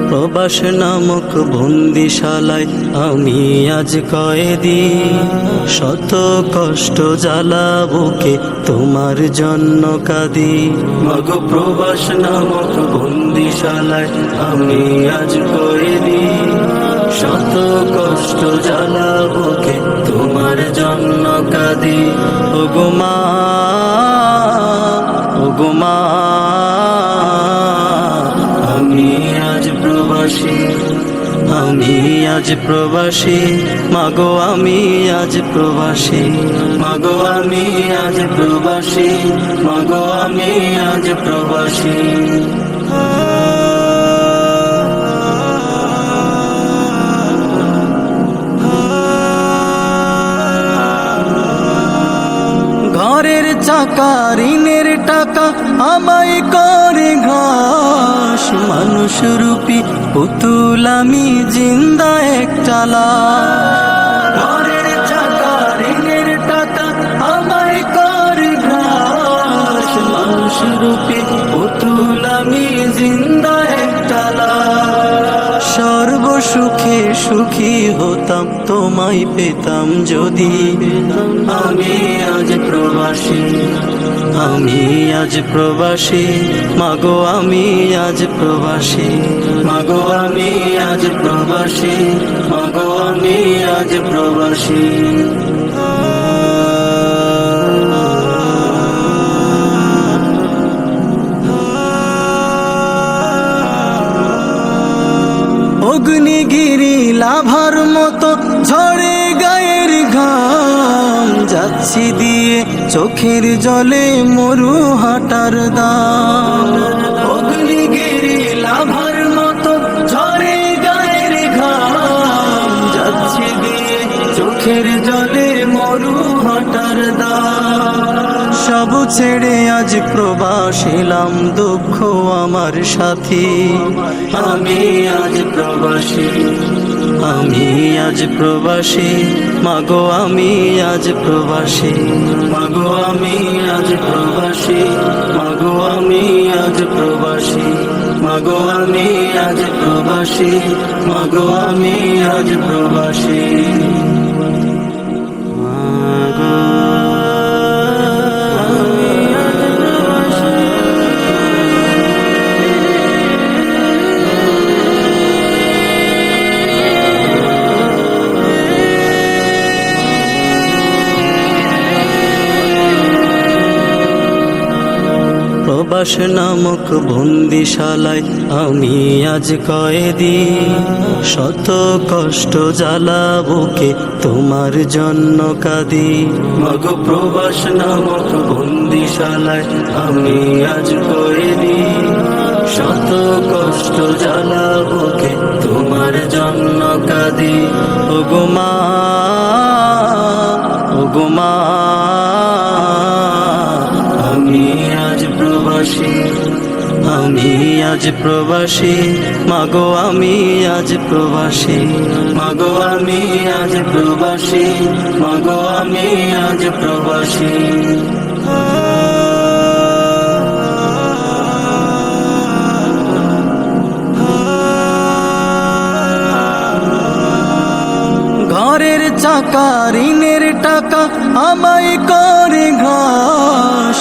প্রবাস নামক বন্দিশালায় আমি আজ কয়েদি, শত কষ্ট জ্বালা বুকে তোমার জন্য কাঁদি। মাগো প্রবাস নামক বন্দিশালায় আমি আজ কয়েদি, শত কষ্ট জ্বালা বুকে তোমার জন্য কাঁদি। ওগো মা, ওগো মা, আমি আজ প্রবাসী, আমি আজ প্রবাসী। মাগো আমি আজ প্রবাসী, মাগো আমি আজ প্রবাসী, মাগো আমি আজ প্রবাসী। ঘরের চাকা ঋণের টাকা আমায় করে ঘাস, মানুষ রূপী পুতুল আমি জিন্দা একটা লাশ। ঘরের চাকা ঋণের টাকা আমায় করে ঘাস, মানুষ রূপী পুতুল আমি জিন্দা একটা লাশ। সর্বসুখে সুখী হতাম তোমায় পেতাম যদি, আমি আজ প্রবাসী, আমি আজ প্রবাসী। মাগো আমি আজ প্রবাসী, মাগো আমি আজ প্রবাসী, মাগো আমি আজ প্রবাসী। অগ্নিগিরি লাভার মতো ঝরে গায়ের ঘাম, যাচ্ছি দিয়ে চোখের জলে মরু হাঁটার দাম। অগ্নিগিরি লাভার মতো ঝরে গায়ের ঘাম, যাচ্ছি দিয়ে চোখের জলে মরু হাঁটার দাম। সব ছেড়ে আজ প্রবাস এলাম, দুঃখ আমার সাথী। আমি আজ প্রবাসী, আমি আজ প্রবাসী। মাগো আমি আজ প্রবাসী, মাগো আমি আজ প্রবাসী, মাগো আমি আজ প্রবাসী, মাগো আমি আজ প্রবাসী, মাগো আমি আজ প্রবাসী। প্রবাস নামক বন্দিশালায় আমি আজ কয়েদি, শত কষ্ট জ্বালা বুকে তোমার জন্য কাঁদি। মাগো প্রবাস নামক বন্দিশালায় আমি আজ কয়েদি, শত কষ্ট জ্বালা বুকে তোমার জন্য কাঁদি। ওগো মা, ওগো মা, আমি আজ প্রবাসী, আমি আজ প্রবাসী। মাগো আমি আজ প্রবাসী, মাগো আমি আজ প্রবাসী, মাগো আমি আজ প্রবাসী। ঘরের চাকা ঋণের টাকা আমায় করে ঘাস।